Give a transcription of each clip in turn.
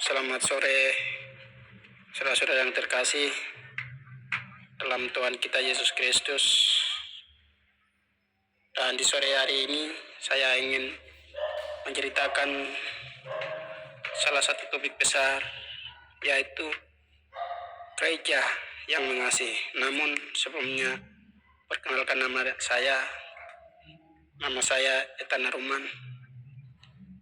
Selamat sore, saudara-saudara yang terkasih dalam Tuhan kita Yesus Kristus. Dan di sore hari ini saya ingin menceritakan salah satu topik besar, yaitu gereja yang mengasihi. Namun sebelumnya, perkenalkan nama saya Ethan Aruman.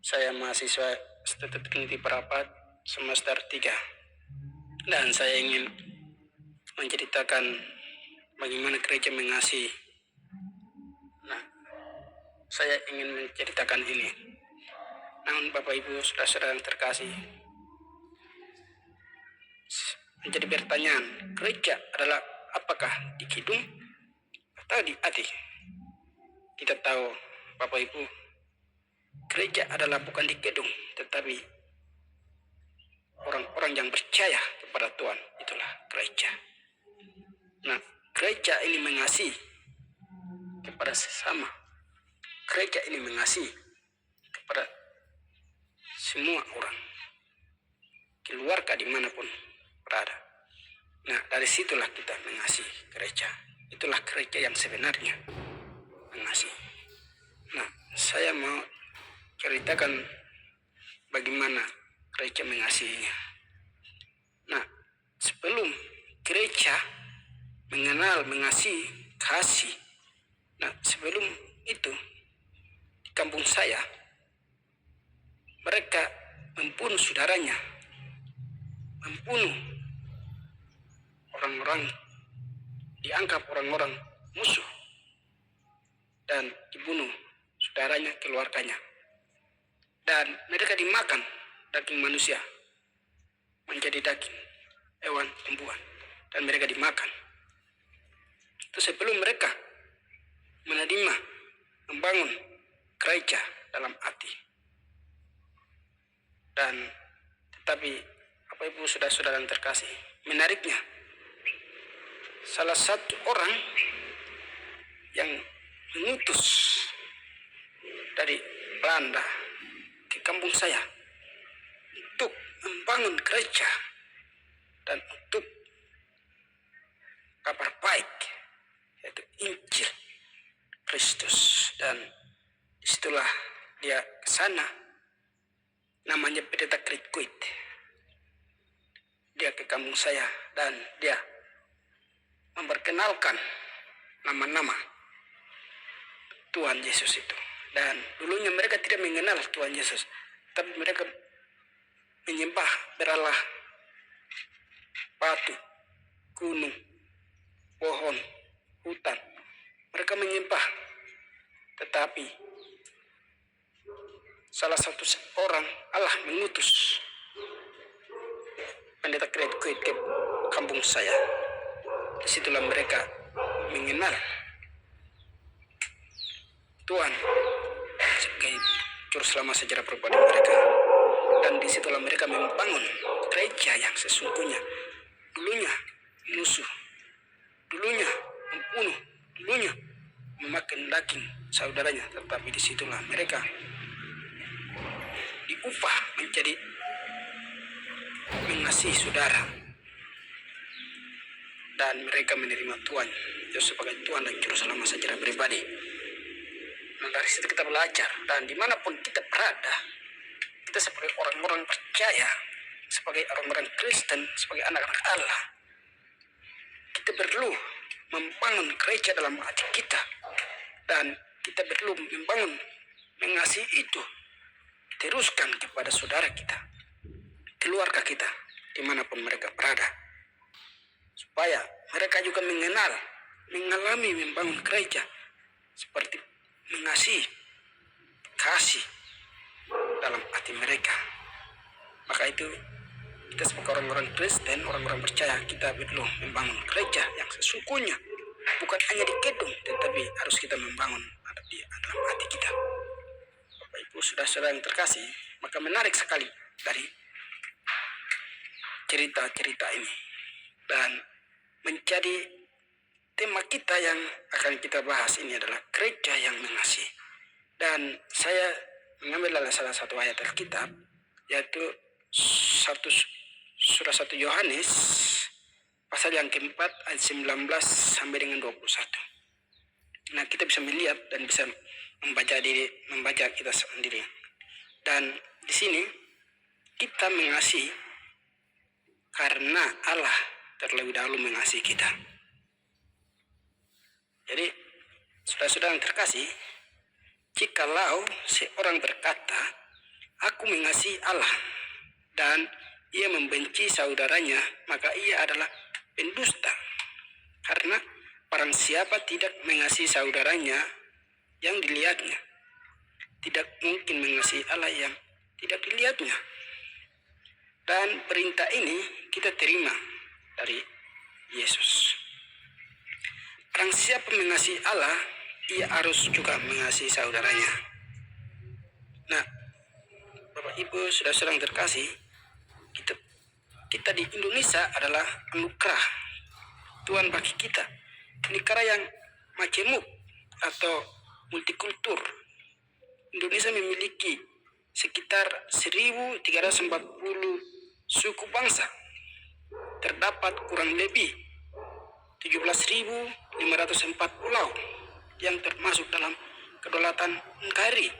Saya mahasiswa Studi Teknik Perapat semester 3. Dan saya ingin menceritakan bagaimana gereja mengasihi. Nah, saya ingin menceritakan ini. Namun Bapak Ibu saudara-saudara yang terkasih, menjadi pertanyaan, gereja adalah apakah di kidung atau di hati? Kita tahu Bapak Ibu, gereja adalah bukan di gedung, tetapi orang-orang yang percaya kepada Tuhan, itulah gereja. Nah, gereja ini mengasihi kepada sesama. Gereja ini mengasihi kepada semua orang, keluarga dimanapun berada. Nah, dari situlah kita mengasihi gereja. Itulah gereja yang sebenarnya mengasihi. Nah, saya mau ceritakan bagaimana gereja mengasihinya. Nah, sebelum gereja mengenal mengasihi kasih, nah sebelum itu di kampung saya mereka membunuh saudaranya, membunuh orang-orang dianggap orang-orang musuh, dan dibunuh saudaranya, keluarganya, dan mereka dimakan daging manusia menjadi daging hewan tumbuhan, dan mereka dimakan. Itu sebelum mereka menerima membangun gereja dalam hati. Dan tetapi Bapak Ibu saudara-saudara yang terkasih, menariknya salah satu orang yang mengutus dari Belanda ke kampung saya untuk membangun gereja dan untuk kabar baik, yaitu Injil Kristus. Dan disitulah dia ke sana, namanya Pendeta Krikuit. Dia ke kampung saya dan dia memperkenalkan nama-nama Tuhan Yesus itu. Dan dulunya mereka tidak mengenal Tuhan Yesus, tapi mereka menyembah berhala batu, gunung, pohon, hutan. Mereka menyembah. Tetapi salah satu orang Allah mengutus Pendeta Krikuit ke kampung saya. Disitulah mereka mengenal Tuhan sebagai juru selamat sejarah pribadi mereka. Dan disitulah mereka membangun gereja yang sesungguhnya. Dulunya musuh, dulunya membunuh, dulunya memakan daging saudaranya, tetapi disitulah mereka diubah menjadi mengasihi saudara, dan mereka menerima Tuhan Yesus sebagai Tuhan dan juru selamat secara pribadi. Nah, dari situ kita belajar, dan dimanapun kita berada, kita sebagai orang-orang percaya, sebagai orang-orang Kristen, sebagai anak-anak Allah, kita perlu membangun gereja dalam hati kita, dan kita perlu membangun mengasihi itu, teruskan kepada saudara kita, keluarga kita, dimanapun mereka berada, supaya mereka juga mengalami membangun gereja seperti mengasihi kasih dalam hati mereka. Maka itu kita sebagai orang-orang Kristen, orang-orang percaya, kita perlu membangun gereja yang sesungguhnya, bukan hanya di gedung, tetapi harus kita membangun di dalam hati kita. Bapak Ibu saudara-saudara yang terkasih, maka menarik sekali dari cerita-cerita ini, dan menjadi tema kita yang akan kita bahas ini adalah gereja yang mengasihi. Dan saya mengambil salah satu ayat Alkitab, yaitu surah 1 Yohanes pasal yang keempat ayat 19 sampai dengan 21. Nah, kita bisa melihat dan bisa membaca kita sendiri. Dan di sini kita mengasihi karena Allah terlebih dahulu mengasihi kita. Jadi, saudara-saudara yang terkasih, jikalau seorang berkata, aku mengasihi Allah, dan ia membenci saudaranya, maka ia adalah pendusta. Karena barang siapa tidak mengasihi saudaranya yang dilihatnya, tidak mungkin mengasihi Allah yang tidak dilihatnya. Dan perintah ini kita terima dari Yesus. Barang siapa mengasihi Allah, ia harus juga mengasihi saudaranya. Nah, Bapak Ibu, saudara-saudara yang terkasih, kita di Indonesia adalah anugerah Tuhan bagi kita. Negara yang majemuk atau multikultur. Indonesia memiliki sekitar 1.340 suku bangsa. Terdapat kurang lebih 17.504 pulau yang termasuk dalam kedaulatan NKRI.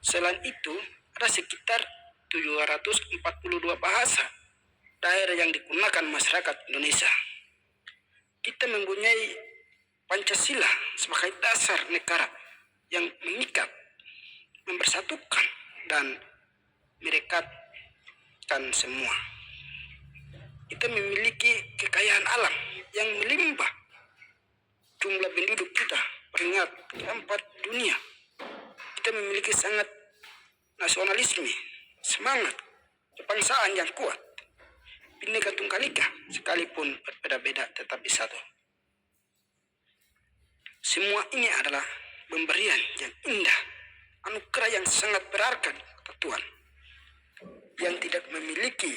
Selain itu, ada sekitar 742 bahasa daerah yang digunakan masyarakat Indonesia. Kita mempunyai Pancasila sebagai dasar negara yang mengikat, mempersatukan, dan merekatkan semua. Kita memiliki kekayaan alam yang melimpah. Jumlah penduduk kita peringkat keempat dunia. Kita memiliki sangat nasionalisme, semangat kebangsaan yang kuat. Bhinneka Tunggal Ika, sekalipun berbeda-beda tetapi satu. Semua ini adalah pemberian yang indah, anugerah yang sangat berharga kata Tuhan, yang tidak memiliki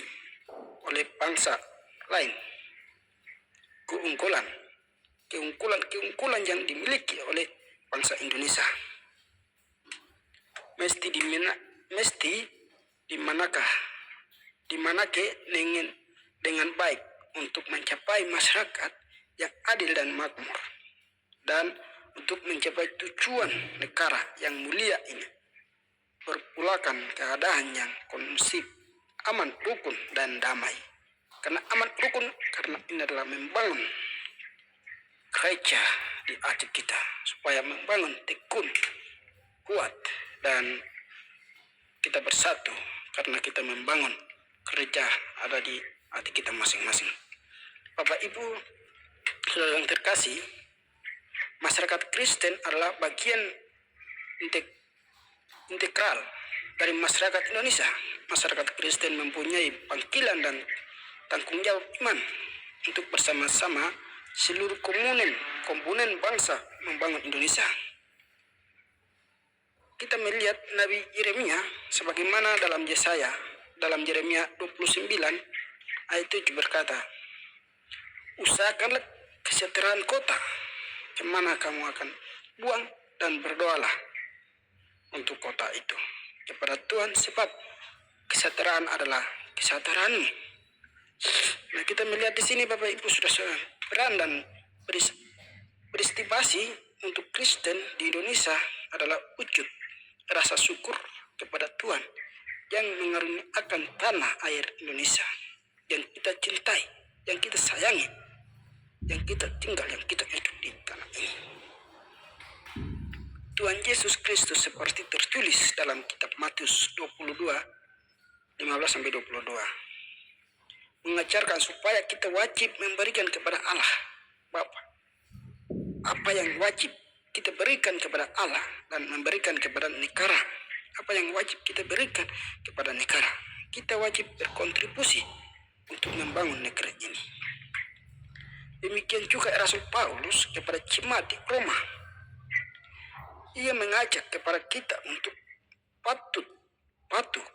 oleh bangsa lain. Keunggulan yang dimiliki oleh bangsa Indonesia. Mesti dimanake dengan baik untuk mencapai masyarakat yang adil dan makmur, dan untuk mencapai tujuan negara yang mulia ini, berpulakan keadaan yang kondusif, aman, rukun, dan damai. Karena aman, rukun, karena ini adalah membangun gereja di hati kita, supaya membangun tekun, kuat, dan kita bersatu, karena kita membangun gereja ada di hati kita masing-masing. Bapak Ibu, saudara yang terkasih, masyarakat Kristen adalah bagian integral dari masyarakat Indonesia. Masyarakat Kristen mempunyai panggilan dan tanggung jawab iman untuk bersama-sama seluruh komponen bangsa membangun Indonesia. Kita melihat Nabi Yeremia sebagaimana dalam Yeremia 29 ayat 7 berkata, usahakanlah kesejahteraan kota kemana kamu akan buang, dan berdoalah untuk kota itu kepada Tuhan, sebab kesejahteraan adalah kesejahteraanmu. Nah, kita melihat di sini Bapak Ibu saudara, peran dan partisipasi untuk Kristen di Indonesia adalah wujud rasa syukur kepada Tuhan yang mengaruniakan tanah air Indonesia yang kita cintai, yang kita sayangi, yang kita tinggal, yang kita hidup di tanah ini. Tuhan Yesus Kristus seperti tertulis dalam kitab Matius 22:15-22 mengajarkan supaya kita wajib memberikan kepada Allah Bapa apa yang wajib kita berikan kepada Allah, dan memberikan kepada negara apa yang wajib kita berikan kepada negara. Kita wajib berkontribusi untuk membangun negeri ini. Demikian juga Rasul Paulus kepada jemaat di Roma. Ia mengajak kepada kita untuk patuh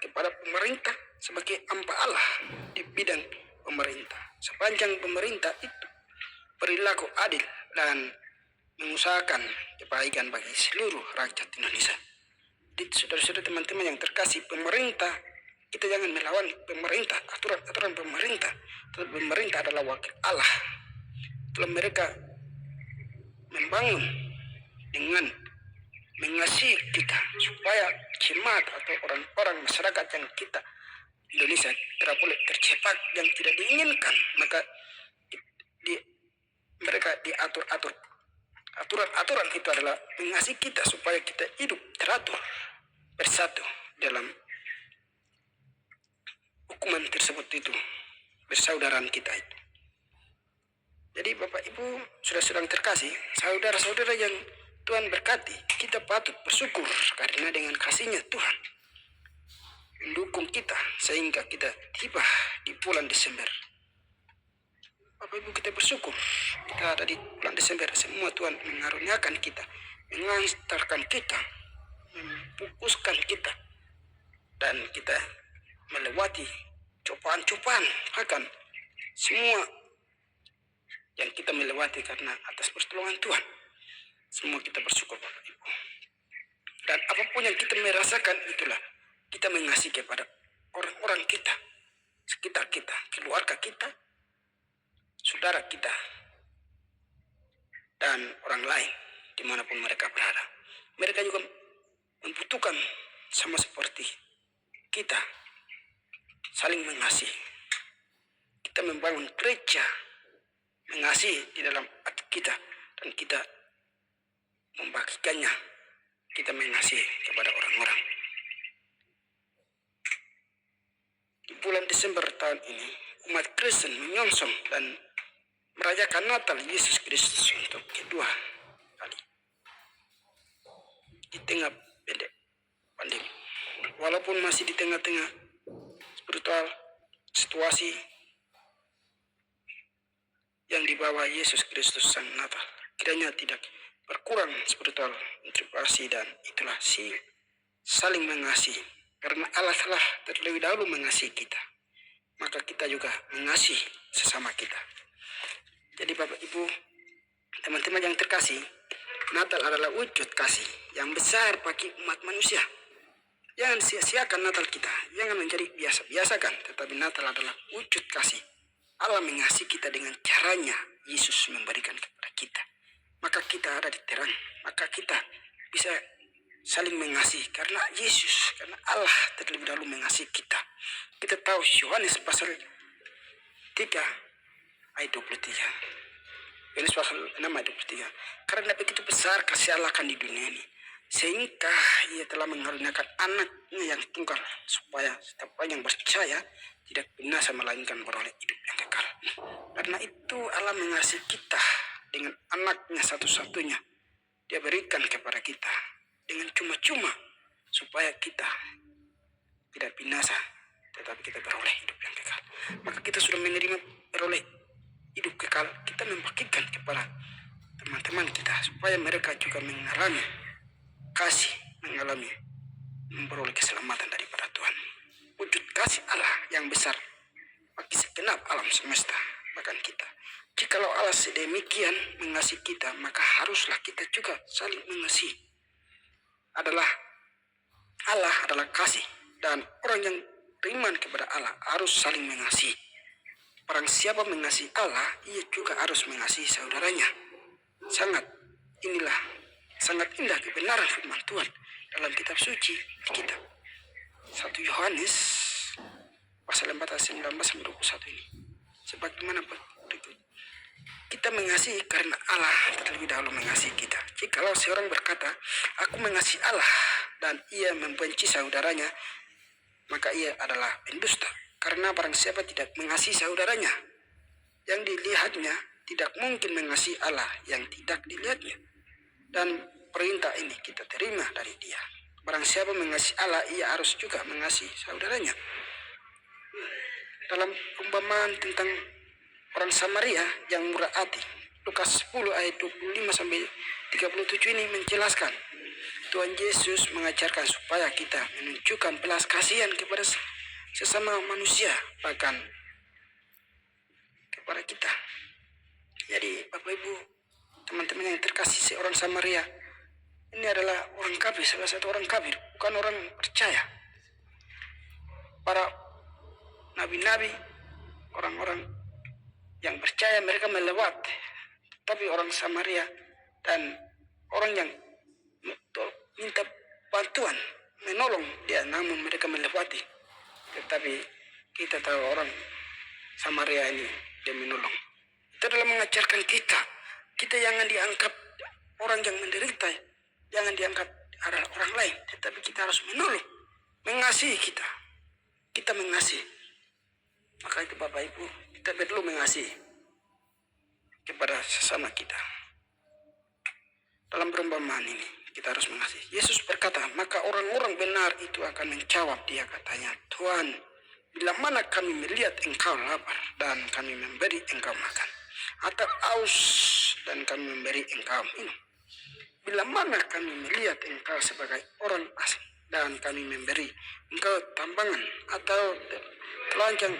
kepada pemerintah sebagai hamba Allah di bidang pemerintah. Sepanjang pemerintah itu perilaku adil dan mengusahakan kebaikan bagi seluruh rakyat Indonesia. Jadi saudara-saudara, teman-teman yang terkasih, pemerintah kita jangan melawan pemerintah, aturan pemerintah. Pemerintah adalah wakil Allah. Kalau mereka membangun dengan mengasihi kita supaya jemaat atau orang-orang masyarakat yang kita Indonesia tidak boleh terjebak yang tidak diinginkan, maka mereka diatur-atur. Aturan itu adalah mengasihi kita supaya kita hidup teratur bersatu dalam hukuman tersebut itu, persaudaraan kita itu. Jadi Bapak Ibu saudara-saudara terkasih, saudara-saudara yang Tuhan berkati, kita patut bersyukur karena dengan kasih-Nya Tuhan mendukung kita sehingga kita tiba di bulan Desember. Bapak Ibu, kita bersyukur kita ada di bulan Desember. Semua Tuhan mengaruniakan kita, mengantarkan kita, memfokuskan kita, dan kita melewati cobaan-cobaan, bahkan semua yang kita melewati karena atas pertolongan Tuhan. Semua kita bersyukur Bapak Ibu. Dan apapun yang kita merasakan, itulah kita mengasihi kepada orang-orang kita, sekitar kita, keluarga kita, saudara kita, dan orang lain dimanapun mereka berada. Mereka juga membutuhkan sama seperti kita, saling mengasihi. Kita membangun gereja, mengasihi di dalam hati kita, dan kita membagikannya. Kita mengasihi kepada orang-orang. Di bulan Desember tahun ini, umat Kristen menyongsong dan merayakan Natal Yesus Kristus untuk kedua kali di tengah pandemi. Walaupun masih di tengah-tengah spiritual situasi yang dibawa Yesus Kristus Sang Natal, kiranya tidak berkurang spiritual interaksi, dan itulah saling mengasihi. Karena Allah telah terlebih dahulu mengasihi kita, maka kita juga mengasihi sesama kita. Jadi Bapak Ibu, teman-teman yang terkasih, Natal adalah wujud kasih yang besar bagi umat manusia. Jangan sia-siakan Natal kita, jangan menjadi biasa-biasakan, tetapi Natal adalah wujud kasih. Allah mengasihi kita dengan caranya Yesus memberikan kepada kita. Maka kita ada di terang, maka kita bisa saling mengasihi karena Yesus, karena Allah terlebih dahulu mengasihi kita. Kita tahu Yohanes pasal 3 ayat 23. Yohanes pasal 6 ayat 23. Karena begitu besar kasih Allah akan di dunia ini, sehingga Ia telah mengaruniakan anaknya yang tunggal, supaya setiap orang yang percaya tidak binasa melainkan beroleh hidup yang kekal. Karena itu Allah mengasihi kita dengan anaknya satu-satunya. Dia berikan kepada kita dengan cuma-cuma supaya kita tidak binasa, tetapi kita beroleh hidup yang kekal. Maka kita sudah menerima beroleh hidup kekal, kita membagikan kepada teman-teman kita supaya mereka juga mengalami kasih, mengalami memperoleh keselamatan daripada Tuhan. Wujud kasih Allah yang besar bagi segenap alam semesta, bahkan kita. Jikalau Allah sedemikian mengasihi kita, maka haruslah kita juga saling mengasihi. Allah adalah kasih, dan orang yang beriman kepada Allah harus saling mengasihi. Barang siapa mengasihi Allah, ia juga harus mengasihi saudaranya. Sangat indah kebenaran firman Tuhan dalam kitab suci kita. 1 Yohanes pasal 4 ayat 19 sampai 21 ini. Sebagaimana berikut. Kita mengasihi karena Allah terlebih dahulu mengasihi kita. Jikalau seorang berkata, aku mengasihi Allah, dan ia membenci saudaranya, maka ia adalah pendusta. Karena barang siapa tidak mengasihi saudaranya yang dilihatnya, tidak mungkin mengasihi Allah yang tidak dilihatnya. Dan perintah ini kita terima dari Dia. Barang siapa mengasihi Allah, ia harus juga mengasihi saudaranya. Dalam perumpamaan tentang orang Samaria yang murah hati, Lukas 10 ayat 25 sampai 37 ini menjelaskan Tuhan Yesus mengajarkan supaya kita menunjukkan belas kasihan kepada sesama manusia, bahkan kepada kita. Jadi Bapak Ibu, teman-teman yang terkasih, seorang Samaria ini adalah orang kafir, salah satu orang kafir, bukan orang percaya. para nabi-nabi, orang-orang yang percaya mereka melewati, tapi orang Samaria dan orang yang minta bantuan, menolong dia, namun mereka melewati. Tetapi kita tahu orang Samaria ini dia menolong. Itu adalah mengajarkan kita jangan dianggap orang yang menderita, jangan dianggap adalah orang lain, tetapi kita harus menolong, mengasihi kita mengasihi. Maka itu Bapak Ibu, kita perlu mengasihi kepada sesama kita. Dalam perumpamaan ini kita harus mengasihi. Yesus berkata, maka orang-orang benar itu akan menjawab dia, katanya, Tuhan, bila mana kami melihat engkau lapar dan kami memberi engkau makan, atau aus dan kami memberi engkau minum? Bila mana kami melihat engkau sebagai orang asing dan kami memberi engkau tambangan atau telanjang